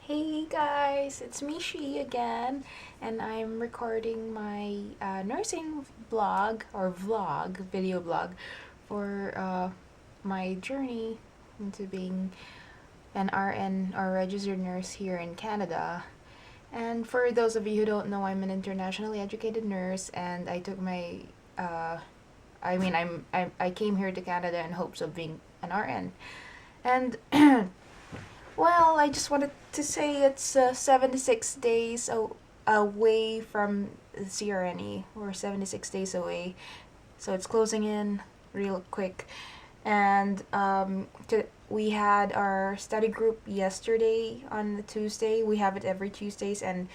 Hey guys, it's Mishi again, and I'm recording my nursing vlog or video blog for my journey into being an RN or registered nurse here in Canada. And for those of you who don't know, I'm an internationally educated nurse, and I took my I came here to Canada in hopes of being an RN, and well, I just wanted to say it's 76 days away from the CRNE. We're 76 days away. So it's closing in real quick. And we had our study group yesterday on the Tuesday. We have it every Tuesdays. And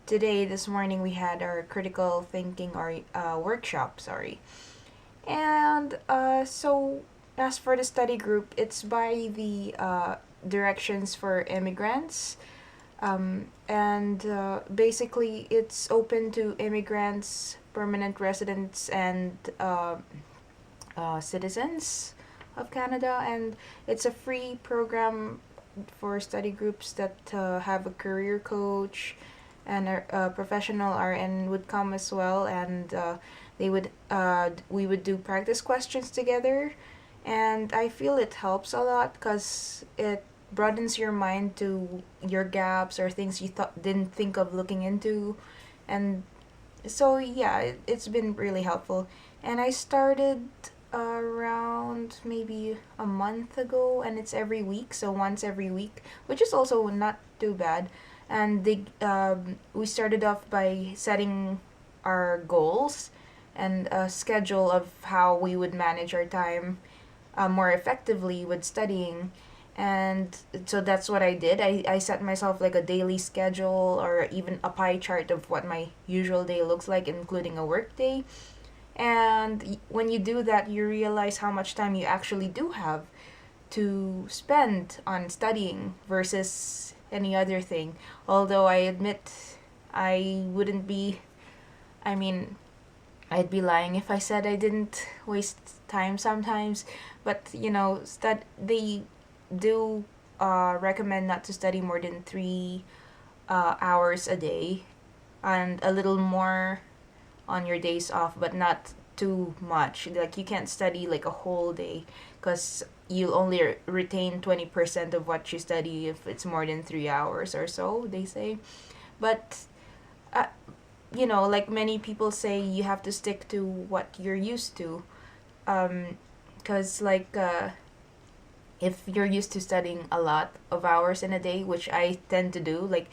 today, this morning, we had our critical thinking or workshop, sorry. And so, as for the study group, it's by the directions for immigrants. And basically, it's open to immigrants, permanent residents, and citizens of Canada. And it's a free program for study groups that have a career coach and a professional RN would come as well. And we would do practice questions together. And I feel it helps a lot because it broadens your mind to your gaps or things you thought didn't think of looking into. And so yeah, it's been really helpful. And I started around maybe a month ago, and it's every week, so once every week, which is also not too bad. And we started off by setting our goals and a schedule of how we would manage our time more effectively with studying. And so that's what I did. I set myself like a daily schedule or even a pie chart of what my usual day looks like, including a work day. And when you do that, you realize how much time you actually do have to spend on studying versus any other thing. Although I admit I wouldn't be, I mean, I'd be lying if I said I didn't waste time sometimes. But they do recommend not to study more than 3 hours a day, and a little more on your days off, but not too much. Like you can't study like a whole day because you'll only retain 20% of what you study if it's more than 3 hours or so, they say. But uh, like many people say, you have to stick to what you're used to. Because if you're used to studying a lot of hours in a day, which I tend to do, like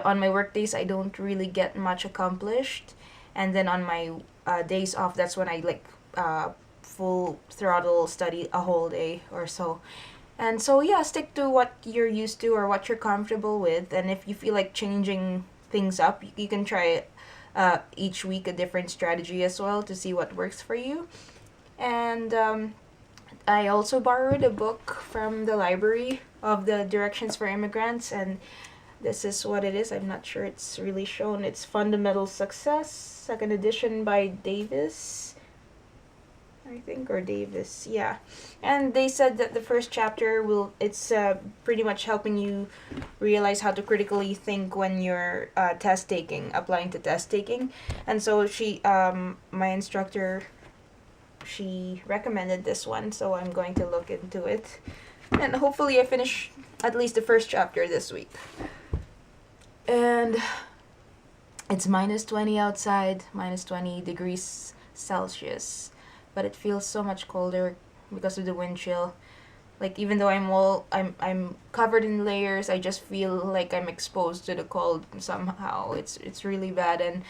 on my work days, I don't really get much accomplished. And then on my days off, that's when I full throttle study a whole day or so. And so, yeah, stick to what you're used to or what you're comfortable with. And if you feel like changing things up, you can try each week a different strategy as well to see what works for you. And I also borrowed a book from the library of the Directions for Immigrants, and this is what it is. I'm not sure it's really shown. It's Fundamental Success, second edition by Davis, I think, or Davis, yeah. And they said that the first chapter it's pretty much helping you realize how to critically think when you're applying to test taking. And so my instructor, she recommended this one, so I'm going to look into it. And hopefully I finish at least the first chapter this week. And it's minus 20 outside, -20 degrees Celsius. But it feels so much colder because of the wind chill. Like even though I'm covered in layers, I just feel like I'm exposed to the cold somehow. It's really bad. And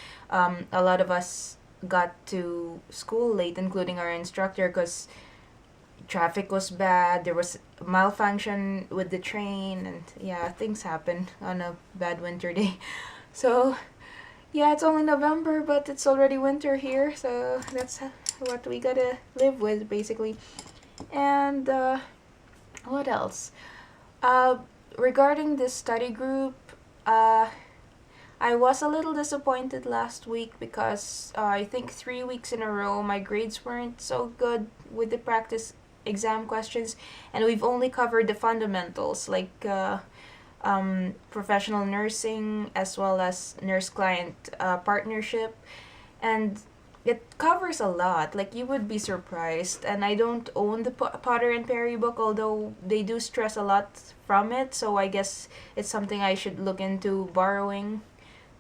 a lot of us got to school late, including our instructor, because traffic was bad. There was malfunction with the train, and yeah, things happen on a bad winter day. So yeah, it's only November, but it's already winter here. So that's what we gotta live with, basically. And what else? Uh, Regarding this study group, I was a little disappointed last week because I think 3 weeks in a row my grades weren't so good with the practice exam questions, and we've only covered the fundamentals like professional nursing, as well as nurse client partnership. And it covers a lot. Like, you would be surprised. And I don't own the Potter and Perry book, although they do stress a lot from it. So I guess it's something I should look into borrowing.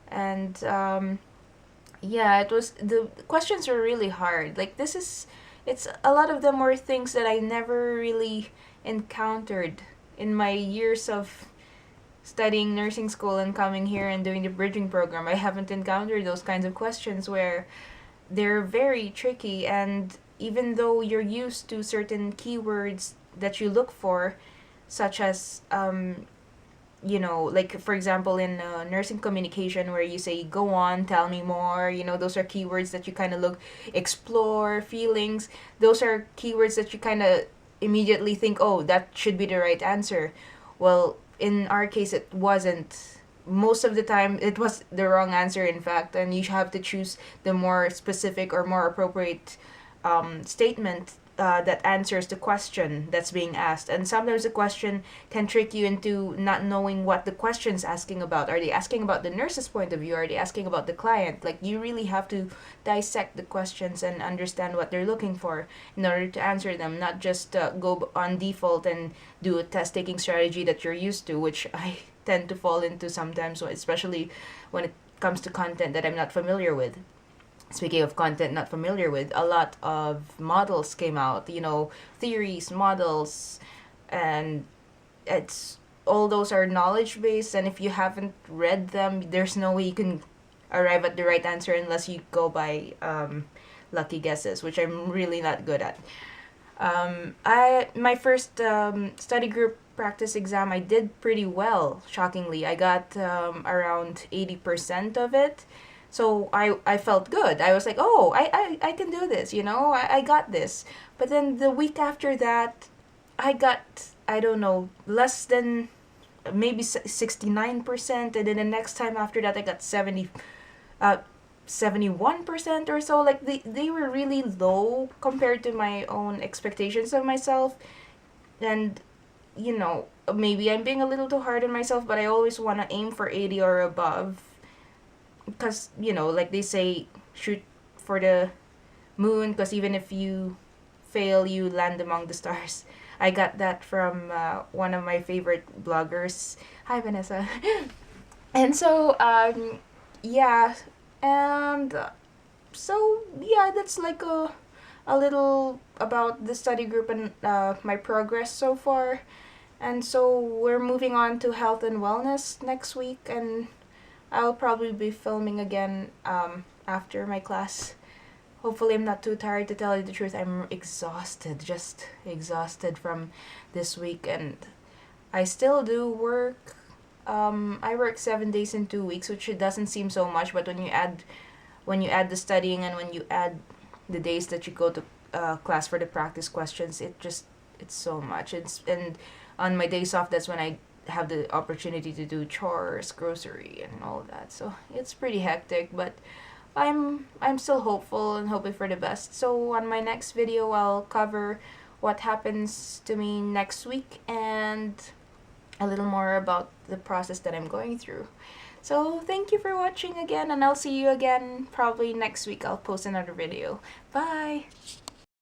And yeah, it was, the questions were really hard. Like, it's a lot of them were things that I never really encountered in my years of studying nursing school and coming here and doing the bridging program. I haven't encountered those kinds of questions where they're very tricky, and even though you're used to certain keywords that you look for, such as like for example in nursing communication, where you say go on, tell me more, those are keywords that you kind of look, explore, feelings, those are keywords that you kind of immediately think, oh, that should be the right answer. Well, in our case, it wasn't. Most of the time it was the wrong answer, in fact, and you have to choose the more specific or more appropriate statement that answers the question that's being asked. And sometimes the question can trick you into not knowing what the question's asking about. Are they asking about the nurse's point of view? Are they asking about the client? Like, you really have to dissect the questions and understand what they're looking for in order to answer them, not just go on default and do a test taking strategy that you're used to, which I tend to fall into sometimes, especially when it comes to content that I'm not familiar with. Speaking of content not familiar with, a lot of models came out, theories, models, and it's all those are knowledge based, and if you haven't read them, there's no way you can arrive at the right answer unless you go by lucky guesses, which I'm really not good at. I my first study group practice exam, I did pretty well. Shockingly, I got around 80% of it. So I felt good. I was like, oh, I can do this, I got this. But then the week after that, I got, I don't know, less than maybe 69%. And then the next time after that, I got 71% or so. Like, they were really low compared to my own expectations of myself. And, maybe I'm being a little too hard on myself, but I always want to aim for 80 or above. Because, like they say, shoot for the moon, because even if you fail, you land among the stars. I got that from one of my favorite bloggers. Hi, Vanessa. And so, yeah. And yeah, that's like a little about the study group and my progress so far. And so we're moving on to health and wellness next week, and I'll probably be filming again after my class. Hopefully, I'm not too tired. To tell you the truth, I'm exhausted, just exhausted from this week, and I still do work. I work 7 days in 2 weeks, which it doesn't seem so much, but when you add the studying and when you add the days that you go to class for the practice questions, it's so much. And on my days off, that's when I have the opportunity to do chores, grocery, and all that. So it's pretty hectic, but I'm still hopeful and hoping for the best. So on my next video, I'll cover what happens to me next week and a little more about the process that I'm going through. So thank you for watching again, and I'll see you again probably next week. I'll post another video. Bye!